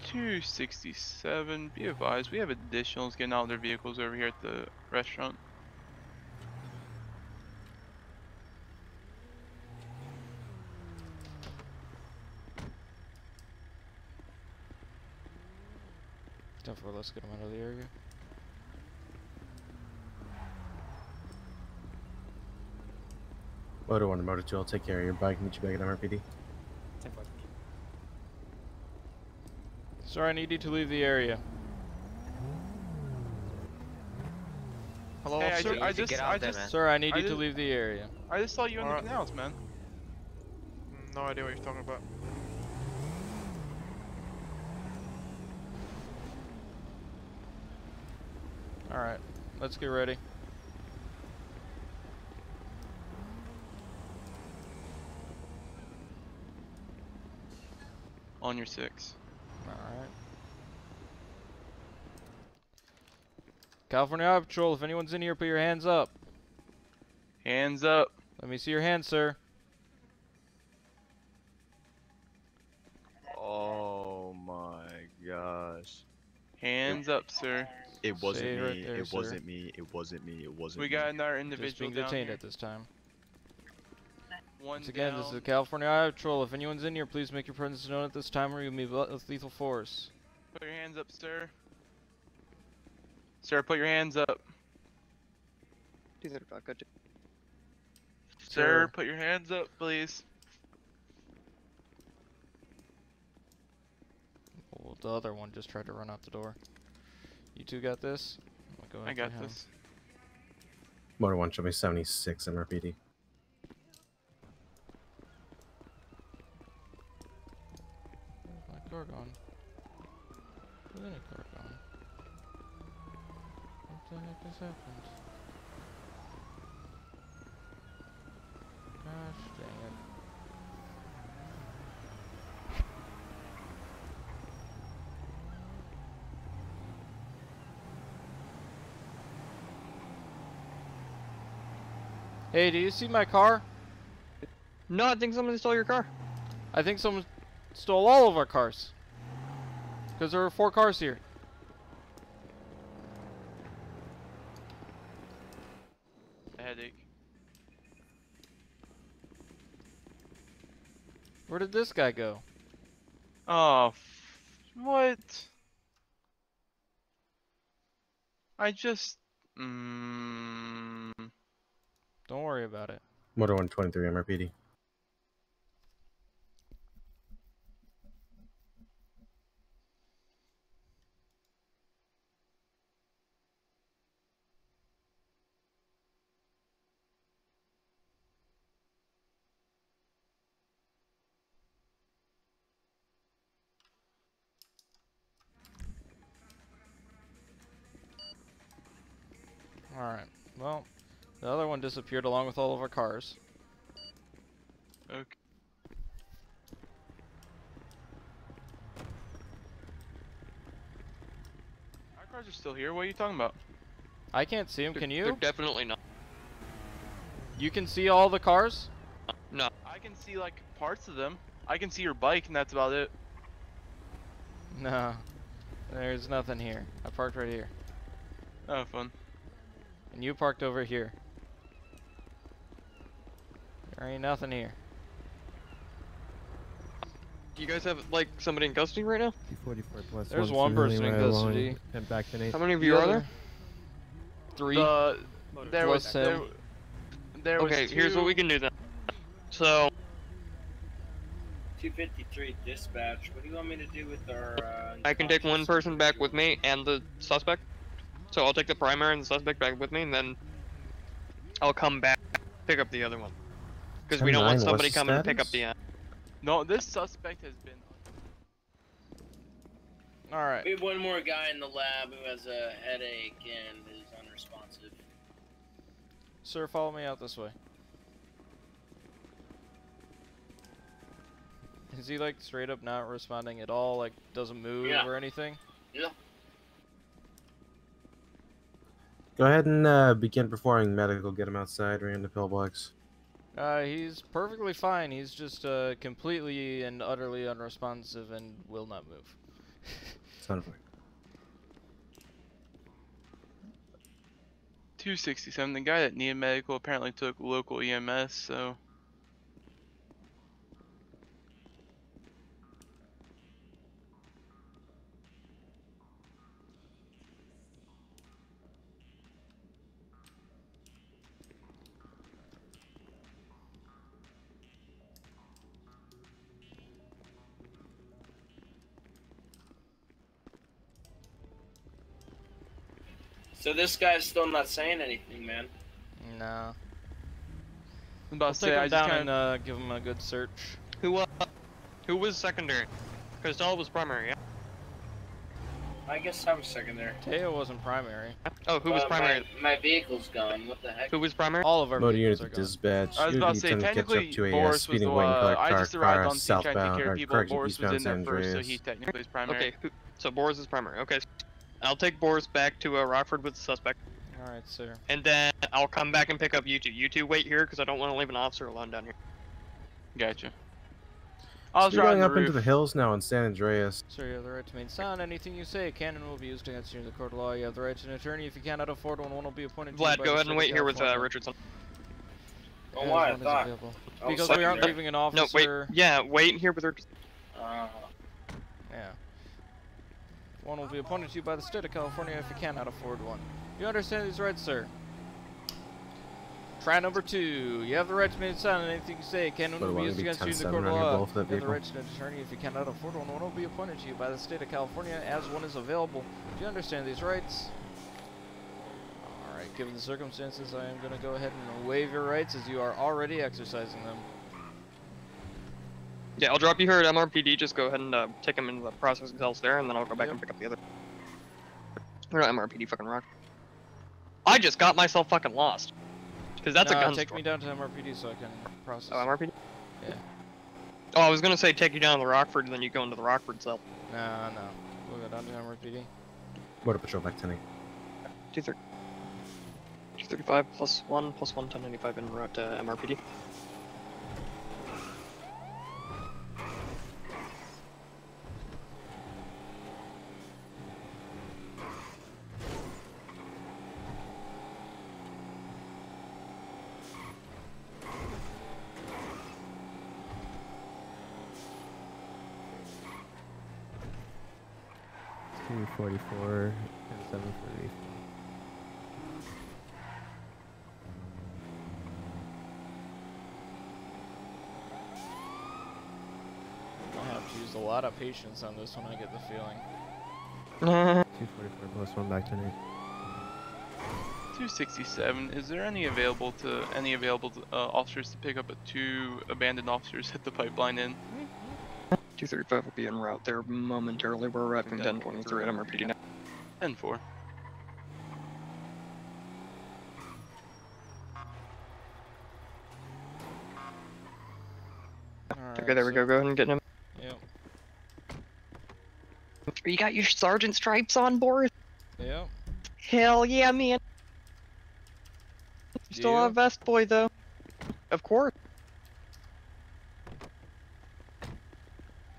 267. Be advised, we have additionals getting out of their vehicles over here at the restaurant. Therefore, let's get them out of the area. Motor 1 to Motor 2, I'll take care of your bike. Meet you back at MRPD. Sir, I need you to leave the area. Hello, Hey, officer? Sir, I need you to leave the area. I just saw you on the canals, man. No idea what you're talking about. Alright, let's get ready. On your 6. Alright. California Highway Patrol, if anyone's in here, put your hands up. Hands up. Let me see your hands, sir. Oh my gosh. Hands up, sir. It wasn't Stay me. right there, It sir. wasn't me. It wasn't me. It wasn't We me. got another Just individual being down detained here. at this time. One Once again, down. this is the California Highway Patrol. If anyone's in here, please make your presence known at this time or you'll be met with lethal force. Put your hands up, sir. Sir, put your hands up. Sir, put your hands up, please. Well, the other one just tried to run out the door. You two got this? I'll go I after got him. this. Motor 1, show me 76 MRPD. Where's my car gone? Where's any car gone? What the heck has happened? Gosh dang it. Hey, do you see my car? No, I think somebody stole your car. I think someone stole all of our cars. Because there were 4 cars here. A headache. Where did this guy go? Oh, what? I just. Don't worry about it. Motor 123 MRPD. Alright, well, the other one disappeared along with all of our cars. Okay. Our cars are still here. What are you talking about? I can't see them, can They're you? definitely not. You can see all the cars? No. I can see like parts of them. I can see your bike, and that's about it. No, there's nothing here. I parked right here. Oh, fun. And you parked over here. There ain't nothing here. Do you guys have like somebody in custody right now? 244 plus There's one person in custody. And back to Nate. How many of you are there? 3. There Plus was him. there was Okay, two. here's what we can do then. So 253 dispatch. What do you want me to do with our? I can take one person back with me and the suspect. So I'll take the primary and the suspect back with me, and then I'll come back pick up the other one. Because we don't want 10-9, somebody what's the coming to pick up status? the. No, this suspect has been. Alright. We have one more guy in the lab who has a headache and is unresponsive. Sir, follow me out this way. Is he like straight up not responding at all? Like doesn't move Yeah. or anything? Yeah. Go ahead and begin performing medical. Get him outside. Ran the pillbox. He's perfectly fine. He's just completely and utterly unresponsive and will not move. Son of a... 267. The guy that needed medical apparently took local EMS, so. So this guy's still not saying anything, man. Nah. I'm about I'll to take say, I him just down kind of. and give him a good search. Who was secondary? Costello was primary, yeah? I guess I was secondary. Teo wasn't primary. Oh, who was primary? My vehicle's gone. What the heck? Who was primary? All of our Motor vehicles unit are gone. dispatch. I was about to say, Unit 10 catch up technically, to a Boris was speeding the white one. I car, just arrived car on scene trying to take southbound, care or of people. correction, Boris was eastbound in there San first, so Andreas. he technically is primary. Okay, so Boris is primary. Okay, I'll take Boris back to Rockford with the suspect, Alright, sir. and then I'll come back and pick up you two. You two wait here because I don't want to leave an officer alone down here. Gotcha. I was So we're going driving up the into roof. the hills now in San Andreas. Sir, you have the right to remain silent. Anything you say, a cannon will be used against you in the court of law. You have the right to an attorney. If you cannot afford one, one will be appointed to you Vlad, by go the ahead state and of wait here with California. Richardson. Oh, As why? I one is thought. available. I was Because we aren't secondary. leaving an No, officer. wait. Yeah, wait here with Richardson. Uh, Yeah. One will be appointed to you by the state of California if you cannot afford one. You understand these rights, sir? Try number 2. You have the right to remain silent. Anything you say, cannon What, will be why used would it be against you in 10-7 the court of on your law. ball for that You have the vehicle? right to an attorney. If you cannot afford one, one will be appointed to you by the state of California as one is available. Do you understand these rights? Alright, given the circumstances, I am going to go ahead and waive your rights as you are already exercising them. Yeah, I'll drop you here at MRPD. Just go ahead and take him into the processing cells there, and then I'll go back and pick up the other. Or not MRPD, fucking rock. I just got myself fucking lost. Because that's a gun Take store. me down to MRPD so I can process. Oh, MRPD? Yeah. Oh, I was gonna say take you down to the Rockford, and then you go into the Rockford cell. No. We'll go down to MRPD. Border Patrol back 10-8. 235 plus 1 plus 1, 1095 en route to MRPD. .244 and 740. I have to use a lot of patience on this one, I get the feeling. 244 plus 1 back to 8. 267. Is there any available officers to pick up 2 abandoned officers at the pipeline inn? 235 will be en route there momentarily. We're arriving 1023 at MRPD now. 10-4. Okay, there we go. Go ahead and get him. Yep. You got your sergeant stripes on, Boris? Yep. Hell yeah, man. You still You? have a vest, boy, though. Of course.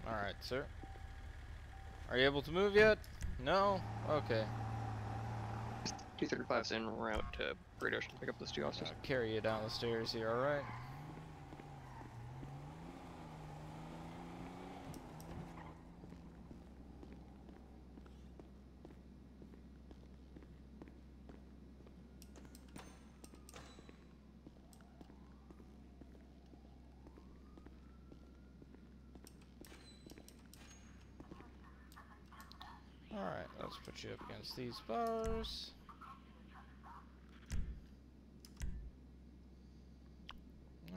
Alright, sir. Are you able to move yet? No? Okay. 235's en route to Great Ocean to pick up those 2 officers. I'll carry you down the stairs here, alright? Alright, let's put you up against these bars.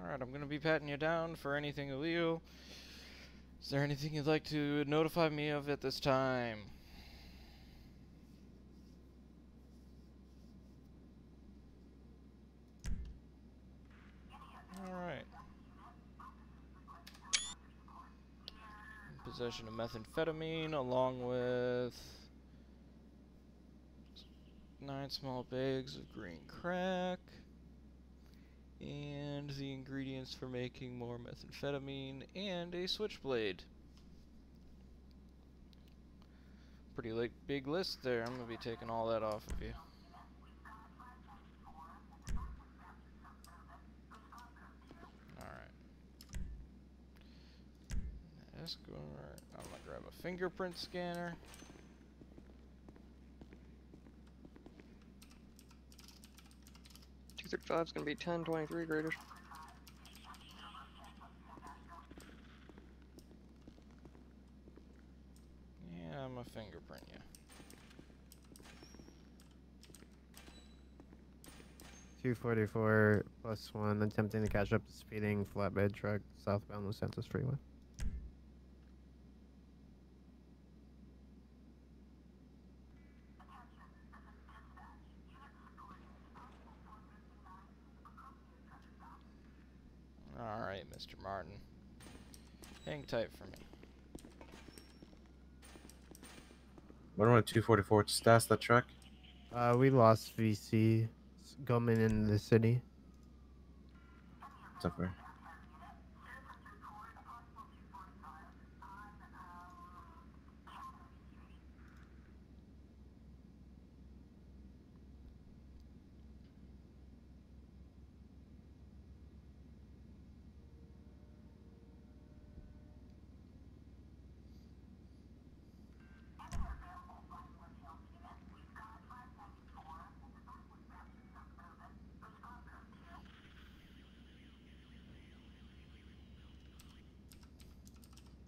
Alright, I'm gonna be patting you down for anything illegal. Is there anything you'd like to notify me of at this time? Alright. Possession of methamphetamine along with 9 small bags of green crack and the ingredients for making more methamphetamine and a switchblade. Pretty like big list there. I'm gonna be taking all that off of you. Alright. Escort. I'm gonna grab a fingerprint scanner. $235 is gonna be 1023 graders. Yeah, I'm a fingerprint you. 244 plus 1, attempting to catch up to speeding flatbed truck southbound Los Santos Freeway. Alright, Mr. Martin. Hang tight for me. 244 to stash that truck. We lost VC coming in the city. Suffer.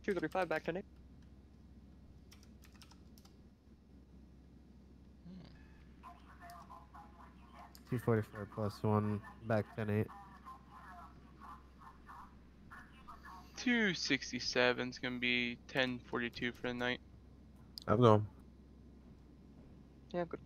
$235 back to Nick. 244 plus 1, back 10-8. 267 is gonna be 1042 for the night. I'm going. Yeah, good.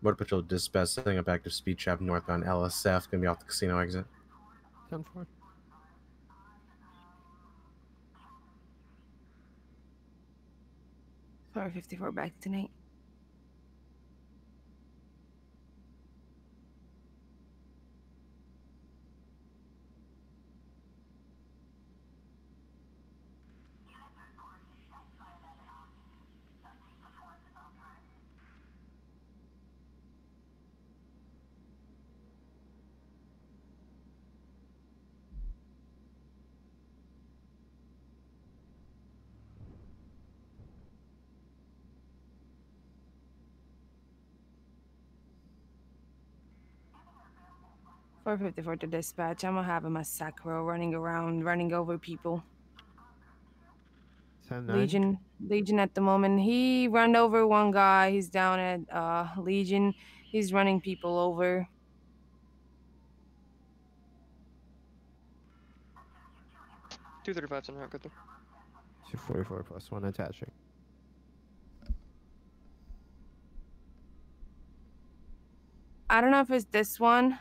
Border Patrol dispatch setting up active speed trap northbound LSF. Gonna be off the casino exit. 10-4. Sorry, 54 back tonight. Four 54 to dispatch. I'm gonna have him a Sacro running around, running over people. 10-9. Legion at the moment. He ran over one guy. He's down at Legion. He's running people over. $235's in route, good there. 244 plus 1, attaching. I don't know if it's this one.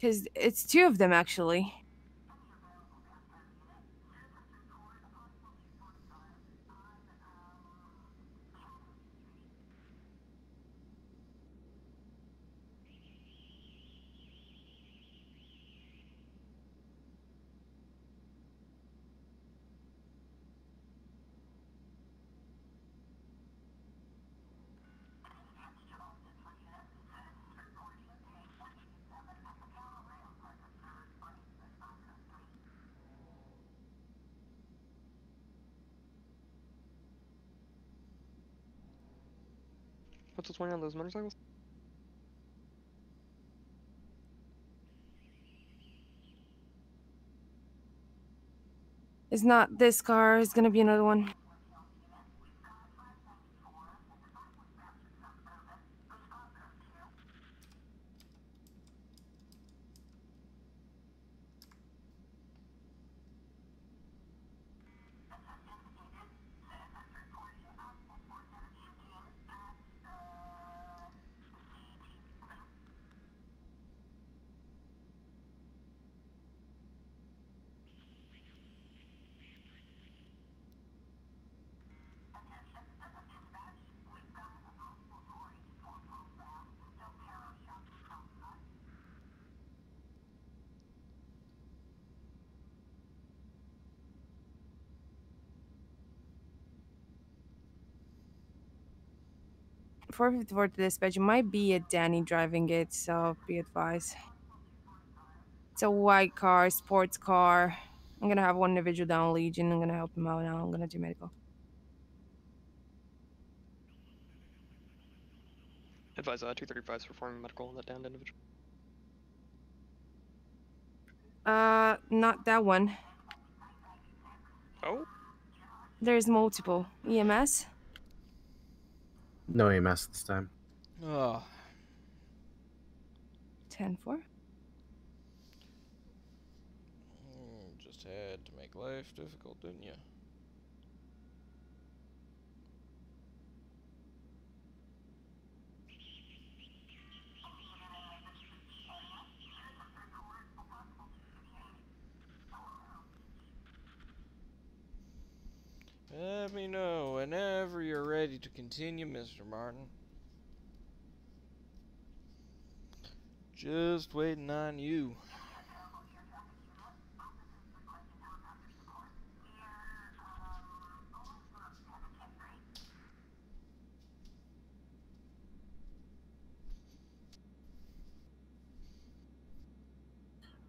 Because it's two of them, actually. What's the 20 on those motorcycles? It's not this car. It's gonna be another one. 454 to dispatch. It might be a Danny driving it, so be advised. It's a white car, sports car. I'm gonna have one individual down Legion. I'm gonna help him out now. I'm gonna do medical. Advise 235 is performing medical on that downed individual. Not that one. Oh? There's multiple. EMS? No AMS this time. Oh, 10-4. just had to make life difficult, didn't you? Let me know whenever you're ready to continue, Mr. Martin. Just waiting on you.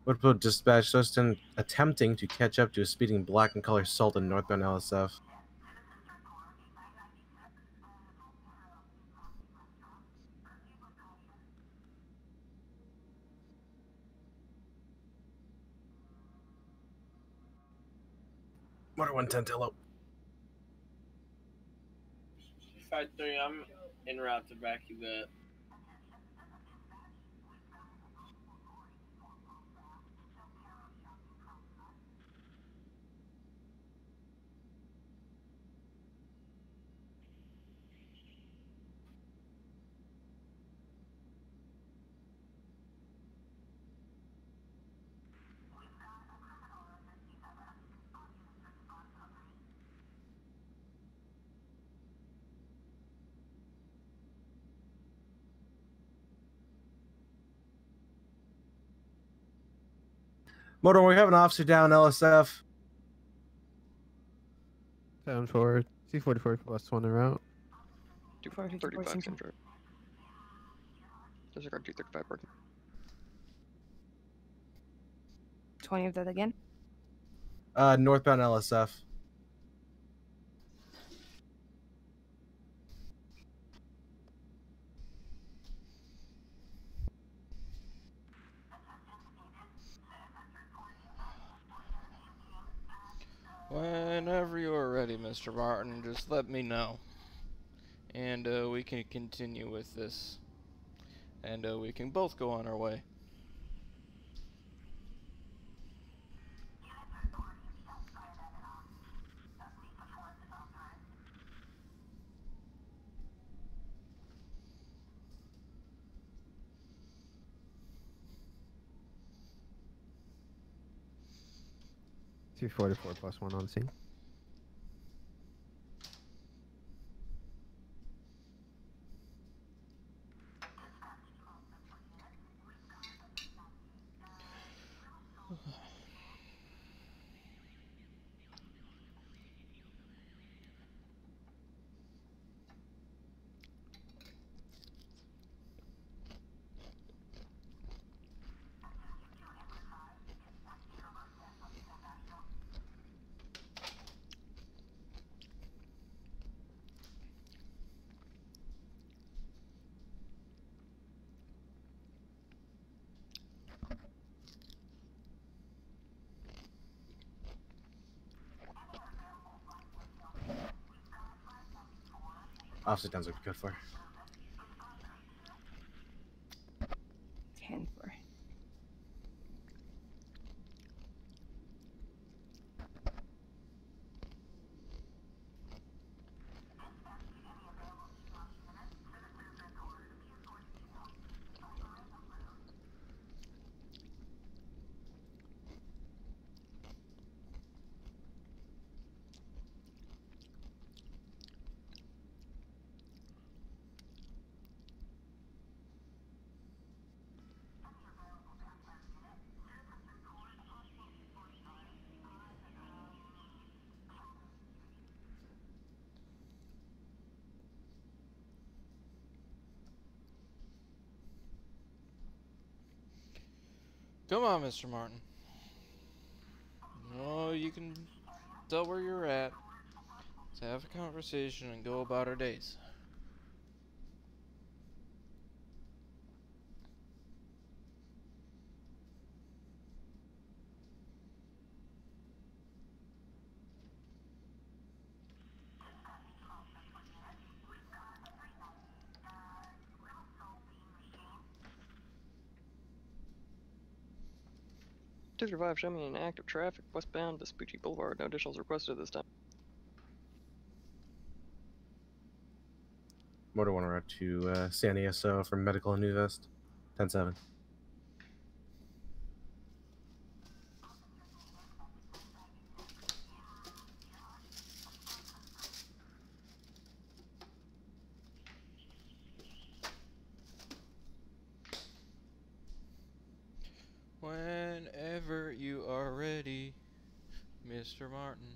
What about dispatch Justin attempting to catch up to a speeding black and color Salt in northbound LSF? Motor 110 Tello. 5-3, I'm en route to back you up. Motor, we have an officer down LSF. Down for C44 plus 1 en route. 235 control. Disregard 235 working. 20 of that again. Northbound LSF. Whenever you're ready, Mr. Martin, just let me know. And we can continue with this. And we can both go on our way. C44 plus 1 on scene. Officer down's what good for. 10-4. Come on, Mr. Martin. No, you can tell where you're at. Let's have a conversation and go about our days. To survive, show me an active traffic westbound Vespucci Boulevard. No additionals requested this time. Motor 1 route to San ESO from Medical and New Vest. 10-7. Whenever you are ready, Mr. Martin.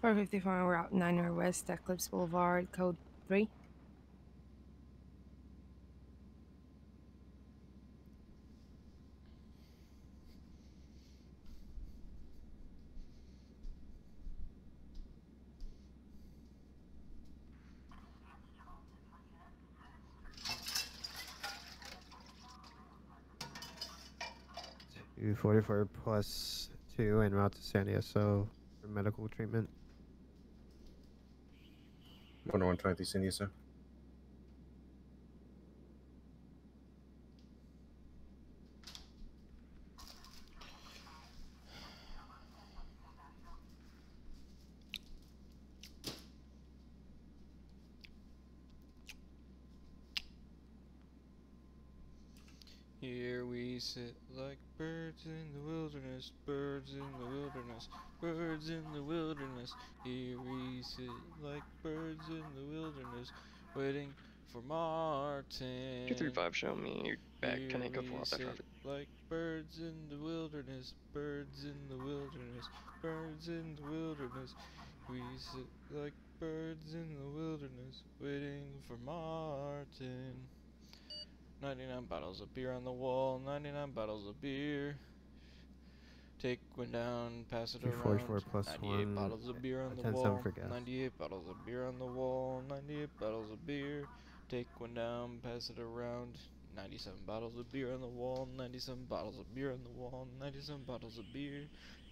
Four 54 Route 9 Northwest, Eclipse Boulevard, code 3. Two 44 plus 2 en route to San ESO for medical treatment. Motor 123 San ESO. Here we sit like birds in the wilderness, birds in the wilderness, birds in the wilderness. Here we sit like birds in the wilderness, waiting for Martin. 235, show me your back. Can I go Here for we off that sit traffic? like birds in the wilderness, birds in the wilderness, birds in the wilderness. We sit like birds in the wilderness, waiting for Martin. 99 bottles of beer on the wall, 99 bottles of beer. Take one down, pass it around. 244 plus 98 1. bottles of beer on the 10-7 wall. for gas. 98 bottles of beer on the wall. 98 bottles of beer. Take one down, pass it around. 97 bottles of beer on the wall. 97 bottles of beer on the wall. 97 bottles of beer.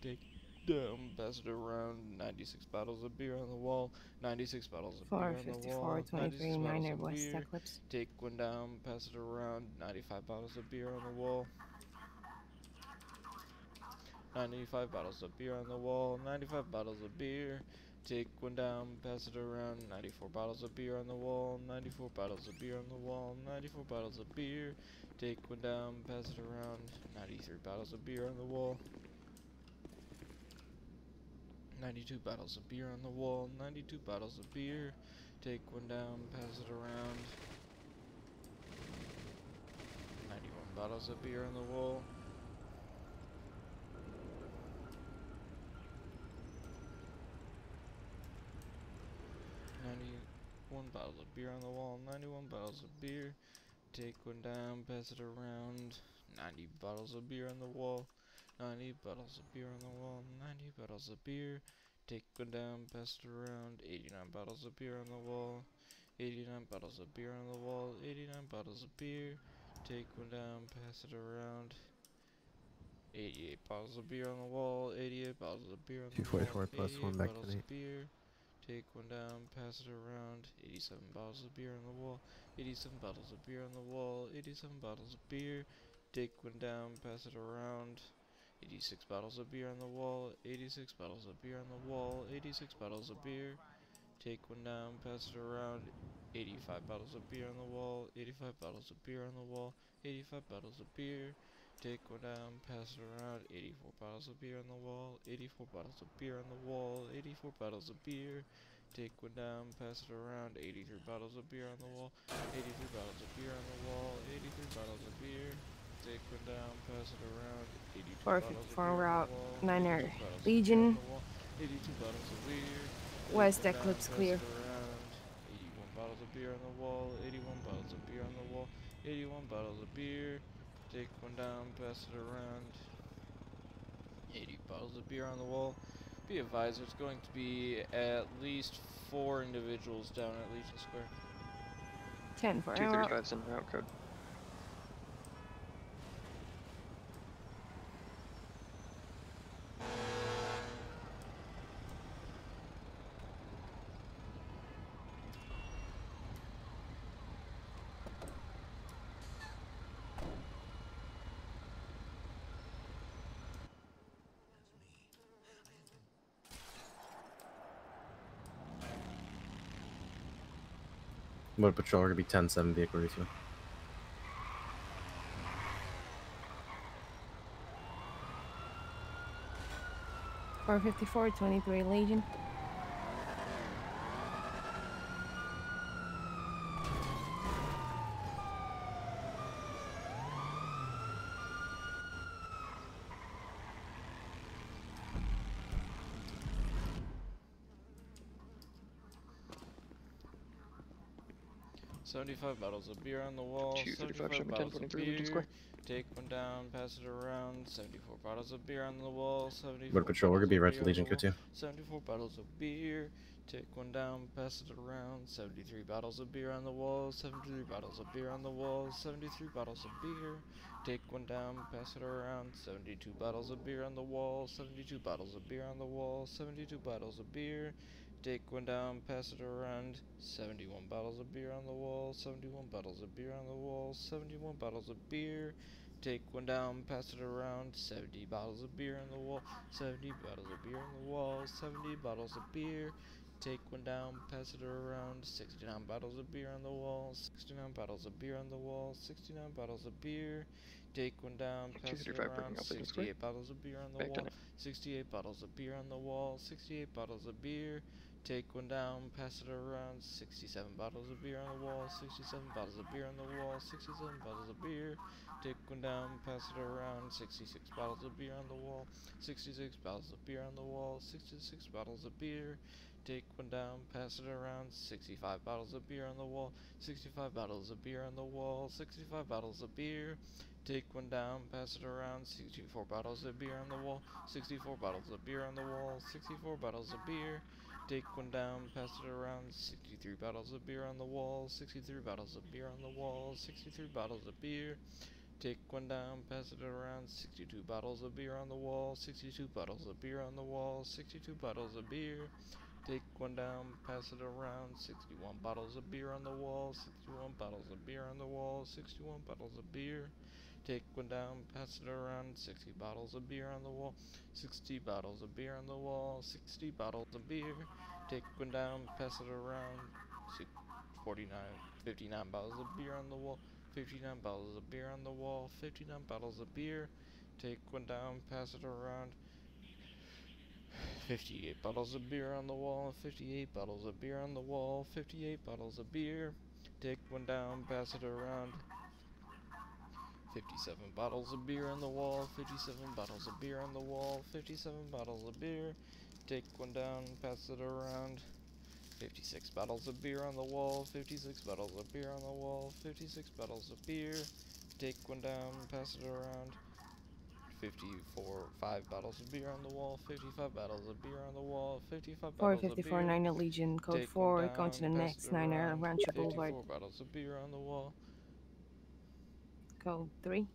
Take down, pass it around. 96 bottles of beer on the wall. 96 bottles of beer on the wall. 454 23 96 bottles 9 of West, beer. Eclipse. Take one down, pass it around. 95 bottles of beer on the wall. 95 bottles of beer on the wall. 95 bottles of beer. Take one down, pass it around. 94 bottles of beer on the wall. 94 bottles of beer on the wall. 94 bottles of beer. Take one down, pass it around. 93 bottles of beer on the wall. 92 bottles of beer on the wall. 92 bottles of beer. Take one down, pass it around. 91 bottles of beer on the wall. 91 bottles of beer on the wall. 91 bottles of beer. Take one down, pass it around. 90 bottles of beer on the wall. 90 bottles of beer on the wall. 90 bottles of beer. Take one down, pass it around. 89 bottles of beer on the wall. 89 bottles of beer on the wall. 89 bottles of beer. Take one down, pass it around. 88 bottles of beer on the wall. 88 bottles of beer on the wall. 244 plus 1 back to bottles me. of beer. Take one down, pass it around. 87 bottles of beer on the wall. 87 bottles of beer on the wall. 87 bottles of beer. Take one down, pass it around. 86 bottles of beer on the wall. 86 bottles of beer on the wall. 86 bottles of beer. Take one down, pass it around. 85 bottles of beer on the wall. 85 bottles of beer on the wall. 85 bottles of beer. Take one down, pass it around. 84 bottles of beer on the wall. 84 bottles of beer on the wall. 84 bottles of beer. Take one down, pass it around. 83 bottles of beer on the wall. 83 bottles of beer on the wall. 83 bottles of beer. Take one down, pass it around. 82 bottles of 454 beer on route, the wall. 9er 82 bottles of beer on Legion. the wall. 82 bottles of beer. Take West one down, Eclipse pass clear. it around. 81 bottles of beer on the wall. 81 bottles of beer on the wall. 81 bottles of beer. Take one down, pass it around. 80 bottles of beer on the wall. Be advised, there's going to be at least 4 individuals down at Legion Square. 10 for en route. 235's in route code. Motor Patrol are gonna be 10-7 vehicle refuel. Four 54, 23 Legion. $75 bottles of beer on the wall. 235, 75 bottles of 1023 Legion beer. Square. Take one down, pass it around. 74 bottles of beer on the wall. 74 Motor Patrol, we're gonna be bottles red of for beer Legion on the Code 2. wall. 74 bottles of beer. Take one down, pass it around. 73 bottles of beer on the wall. 73 bottles of beer on the wall. 73 bottles of beer. Take one down, pass it around. 72 bottles of beer on the wall. 72 bottles of beer on the wall. 72 bottles of beer. Take one down, pass it around. 71 bottles of beer on the wall. 71 bottles of beer on the wall. 71 bottles of beer. Take one down, pass it around. 70 bottles of beer on the wall. 70 bottles of beer on the wall. 70 bottles of beer. Take one down, pass it around. 69 bottles of beer on the wall. 69 bottles of beer on the wall. 69 bottles of beer. Take one down, pass it 235 around. breaking up Legion Square. 68 bottles of beer on the Back wall. down it. 68 bottles of beer on the wall. 68 bottles of beer. Take one down, pass it around. 67 bottles of beer on the wall. 67 bottles of beer on the wall. 67 bottles of beer. Take one down, pass it around. 66 bottles of beer on the wall. 66 bottles of beer on the wall. 66 bottles of beer. Take one down, pass it around. 65 bottles of beer on the wall. 65 bottles of beer on the wall. 65 bottles of beer. Take one down, pass it around. 64 bottles of beer on the wall. 64 bottles of beer on the wall. 64 bottles of beer. Take one down, pass it around. 63 bottles of beer on the wall. 63 bottles of beer on the wall. 63 bottles of beer. Take one down, pass it around. 62 bottles of beer on the wall. 62 bottles of beer on the wall. 62 bottles of beer. Take one down, pass it around. 61 bottles of beer on the wall. 61 bottles of beer on the wall. 61 bottles of beer. Take one down, pass it around. 60 bottles of beer on the wall. 60 bottles of beer on the wall. 60 bottles of beer. Take one down, pass it around. 59 bottles of beer on the wall. 59 bottles of beer on the wall. 59 bottles of beer. Take one down, pass it around. 58 bottles of beer on the wall. 58 bottles of beer on the wall. 58 bottles of beer. Take one down, pass it around. 57 bottles of beer on the wall. 57 bottles of beer on the wall. 57 bottles of beer. Take one down, pass it around. 56 bottles of beer on the wall. 56 bottles of beer on the wall. 56 bottles of beer. Take one down, pass it around. 5 bottles of beer on the wall. 55 bottles of beer on the wall. 55 bottles of 454 beer. 9 Legion, code Take 4, one going to the down, pass next it 9 around. Rancho Boulevard, 54 bottles of beer on the wall. code 3.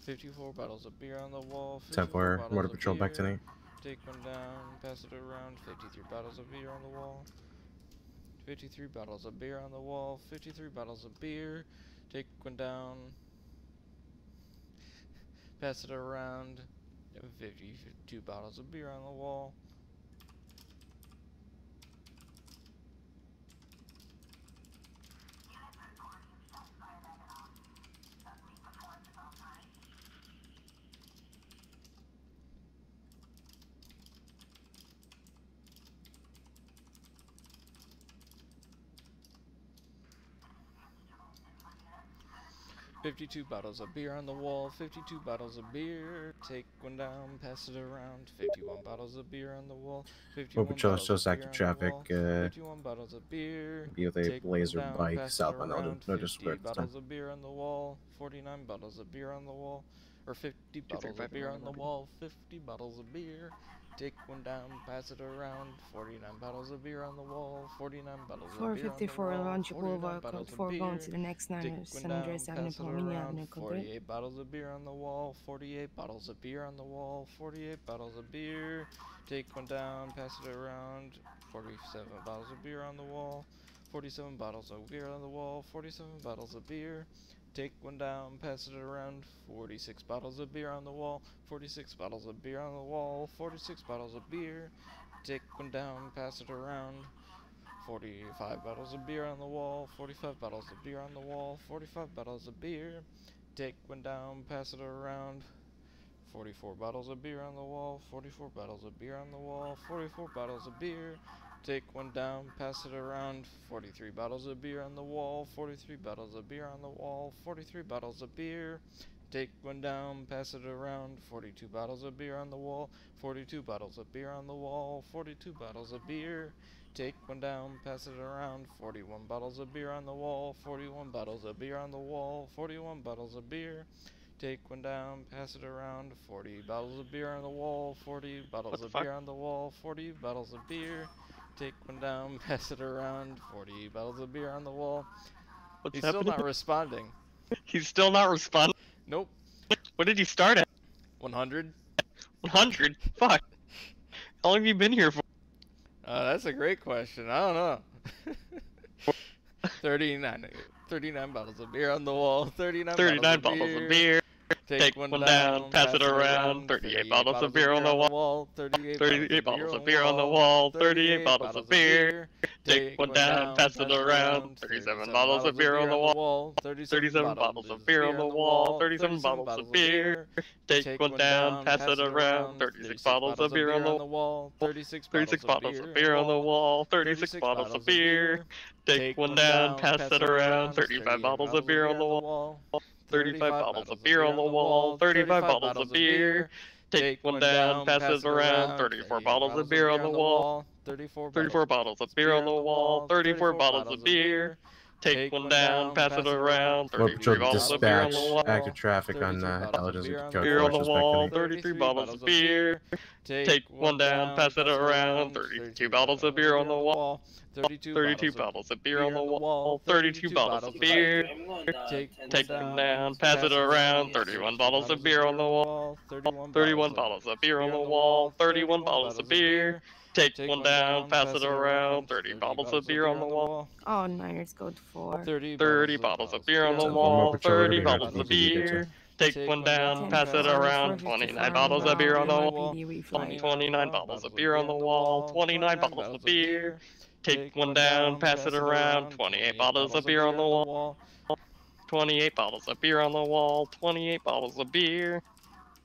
54 bottles of beer on the wall. 10 for bottles Motor of Patrol back to beer. me. Take one down, pass it around. 53 bottles of beer on the wall. 53 bottles of beer on the wall. 53 bottles of beer. Take one down, pass it around. 52 bottles of beer on the wall. 52 bottles of beer on the wall, 52 bottles of beer. Take one down, pass it around. 51 bottles of beer on the wall, 51 Patrol bottles shows of active beer on the traffic. wall, 51 bottles of beer. Be with a Take one blazer down, bike pass it southbound around. Notice 50 Square at this time. bottles of beer on the wall, 49 bottles of beer on the wall, or 50 bottles of beer on the wall, 50 bottles of beer. Take one down, pass it around. 49 bottles of beer on the wall, 49 bottles of beer on the 454 wall, Launch 49 Boulevard, bottles code of 4 going beer. to the next Take Niners, one San down, Andreas Avenue, pass it Palomini around. Avenue, code 3. 48 bottles of beer on the wall, 48 bottles of beer on the wall, 48 bottles of beer. Take one down, pass it around. 47 bottles of beer on the wall, 47 bottles of beer on the wall, 47 bottles of beer. Take one down, pass it around. 46 bottles of beer on the wall, 46 bottles of beer on the wall, 46 bottles of beer. Take one down, pass it around. 45 bottles of beer on the wall, 45 bottles of beer on the wall, 45 bottles of beer. Take one down, pass it around. 44 bottles of beer on the wall, 44 bottles of beer on the wall, 44 bottles of beer. Take one down, pass it around. 43 bottles of beer on the wall, 43 bottles of beer on the wall, 43 bottles of beer. Take one down, pass it around. 42 bottles of beer on the wall, 42 bottles of beer on the wall, 42 bottles of beer. Take one down, pass it around. 41 bottles of beer on the wall, 41 bottles of beer on the wall, 41 bottles of beer. Take one down, pass it around. 40 bottles of beer on the wall, 40 bottles of beer on the wall, 40 bottles of beer. Take one down, pass it around. 40 bottles of beer on the wall. What's He's happening? still not responding. He's still not responding. Nope. What did he start at? 100? 100? Fuck. How long have you been here for? That's a great question. I don't know. 39 bottles of beer on the wall. 39 bottles of beer. Take one down, pass it around. 38 bottles of beer on the wall. 38 bottles of beer on the wall. 38 bottles of beer. Take one down, pass it around. 37 bottles of beer on the wall. 37 bottles of beer on the wall. 37 bottles of beer. Take one down, pass it around. 36 bottles of beer on the wall. 36 bottles of beer on the wall. 36 bottles of beer. Take one down, pass it around. 35 bottles of beer on the wall. 35 bottles of beer on the wall, 35 bottles of beer. Take one down, pass it around. 34 bottles of beer on the wall, 34 bottles of beer on the wall, 34 bottles of beer. Take one down, pass it around. 33 bottles of beer on the wall. Active traffic on intelligence code Beer on the 4 wall, suspect 33 bottles of beer. Take one down, pass it around. 32 bottles of beer on the wall. 32 bottles of beer on the wall, 32 bottles of beer. Take them down, pass it around. 31 bottles of beer on the wall. 31 bottles of beer on the wall. 31 bottles of beer. Take one down, pass it around. 30 bottles of beer on the wall. Oh, Niners code 4. 30 bottles of beer on the wall. 30 bottles of beer. Take one down, pass it around. 29 bottles of beer on the wall. 29 bottles of beer on the wall. 29 bottles of beer. Take one down, pass it around. 28 bottles of beer on the wall. 28 bottles of beer on the wall. 28 bottles of beer.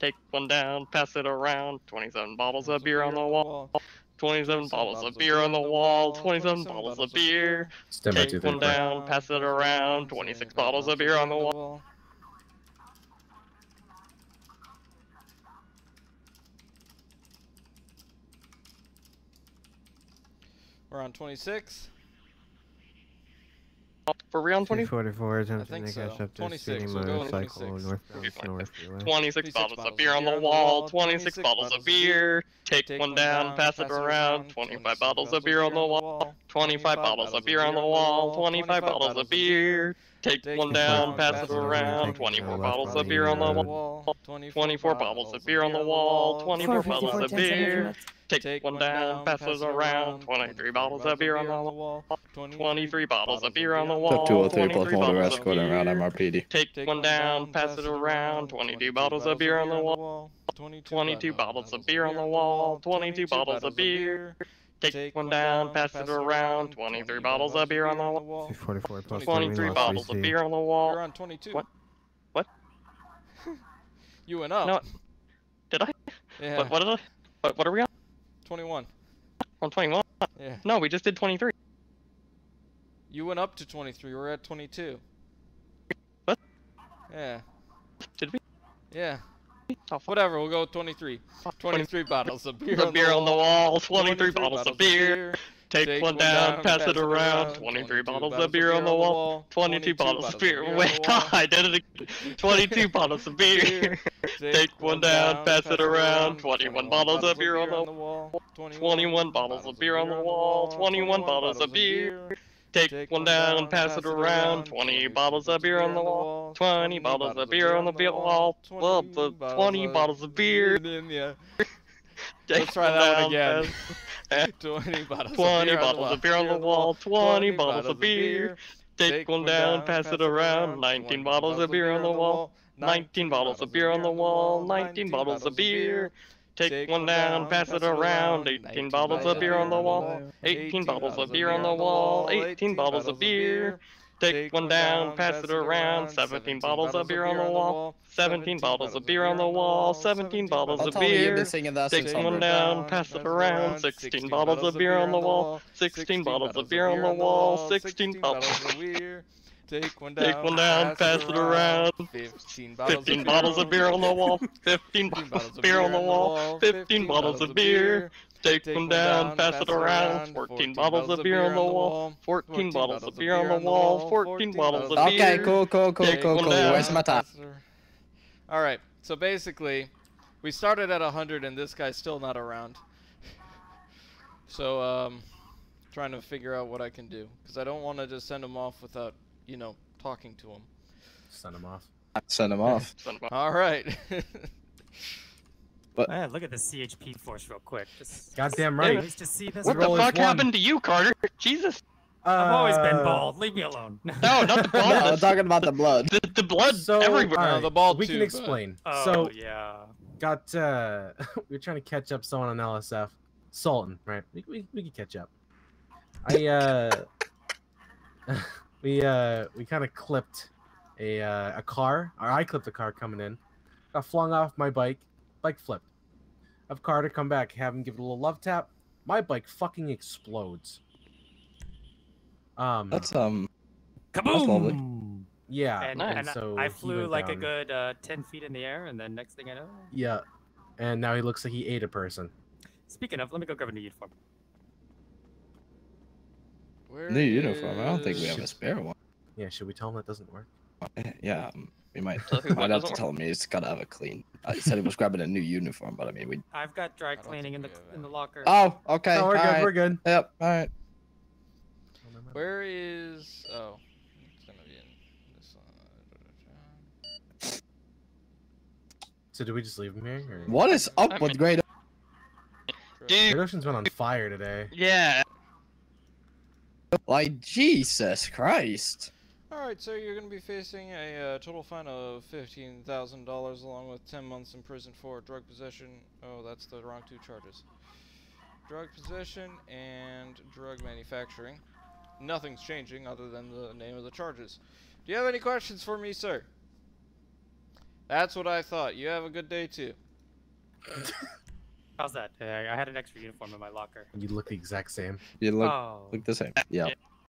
Take one down, pass it around. 27 bottles of beer on the wall. 27 bottles of beer on the wall. 27 bottles of beer. Take one down, pass it around. 26 bottles of beer on the wall. We're on 26. For round 20? 44 attempting think to catch so. up to 26, speeding we'll go motorcycle 26. northbound North Freeway. 26 bottles of beer on the wall, 26 bottles of beer. Take one down, pass it around. 25 bottles of beer on the wall. 25 bottles of beer on the wall. 25 bottles of beer. Take one down, pass it around. 24 bottles of beer on the wall. 24 bottles of beer on the wall. 24 bottles of beer. Take one down, pass it around. 23 bottles of beer on the wall. 23 bottles of beer on the wall. 203 plus 23 motor bottles of escort and round beer. MRPD. Take one down, pass it around. 22 bottles of beer on the wall. 22 bottles of beer on the wall. 22 bottles of beer. Take one down, pass it around. 23 bottles of beer on the wall. 44 plus 23 bottles of beer on the wall. You're on 22. What? You went up. No. Did I? Yeah. What did I? What are we on? 21. On 21? Yeah. No, we just did 23. You went up to 23. We're at 22. What? Yeah. Did we? Yeah. Oh, fuck. Whatever, we'll go with 23. 23 bottles of beer, The beer on the wall, 23 bottles of beer. Take one down, pass it around. 23 bottles of beer on the wall. 22 bottles of beer. Wait, I did it again. 22 bottles of beer. Take one down, pass it around. 21 bottles of beer on the wall. 21 bottles of beer on the wall. 21 bottles of beer. Take one down, pass it around. 20 bottles of beer on the wall. 20 bottles of beer on the wall. Well, the 20 bottles of beer. Let's try that one again. 20 bottles of beer on the wall. 20 bottles of beer. Take one down, pass it around. 19 bottles of beer on the wall. 19 bottles of beer on the wall. 19 bottles of beer. Take one down, pass it around. 18 bottles of beer on the wall. 18 bottles of beer on the wall. 18 bottles of beer. Take one down, pass it around. 17 bottles of beer on the wall. 17 bottles of beer on the wall. 17 bottles of beer. Take one down, pass it around. 16 bottles of beer on the wall. 16 bottles of beer on the wall. 16 bottles of beer. Take one down, pass it around. 15 bottles of beer on the wall. 15 bottles of beer on the wall. 15 bottles of beer. Take one down, pass it around. 14 bottles of beer on the wall. 14 bottles of beer on the wall. 14 bottles of beer. Okay, cool. Where's my time? Alright, so basically, we started at 100 and this guy's still not around. So, trying to figure out what I can do. Because I don't want to just send him off without, you know, talking to him. Send him off. Send him off. Alright. But man, look at the CHP force real quick. Just goddamn right. Nice to see this. What the fuck happened to you, Carter? Jesus. I've always been bald. Leave me alone. No, not the bald. No, I'm talking about the blood. The blood So, everywhere. alright, the bald we too, can but- explain. Oh, So, yeah. got we're trying to catch up someone on LSF. Sultan, right? We can catch up. We kind of clipped a car, or I clipped a car coming in. Got flung off my bike. Bike flipped. Have Carter come back, have him give it a little love tap. My bike fucking explodes. That's Kaboom! lovely. Yeah, And so I he flew went like a down. good 10 feet in the air, and then next thing I know. Yeah, and now he looks like he ate a person. Speaking of, let me go grab a new uniform. Where New uniform. I don't think we is- have a spare one. Yeah, should we tell him that doesn't work? Yeah, we might. So who Might have to doesn't tell him he's gotta have a clean. I said he was grabbing a new uniform, but I mean we. I've got dry don't cleaning in think the we have in the that. locker. Oh, okay. Oh, we're good. alright. We're good. Yep. All right. Where is... Oh. It's gonna be in this side. So do we just leave him here? Or... What is up with Great? Dude, Great Ocean's been on fire today. yeah. Like Jesus Christ. Alright, so you're going to be facing a total fine of $15,000 along with 10 months in prison for drug possession. Oh, that's the wrong two charges. Drug possession and drug manufacturing. Nothing's changing other than the name of the charges. Do you have any questions for me, sir? That's what I thought. You have a good day, too. How's that? I had an extra uniform in my locker. You look the exact same. You look Oh. the same. Yep.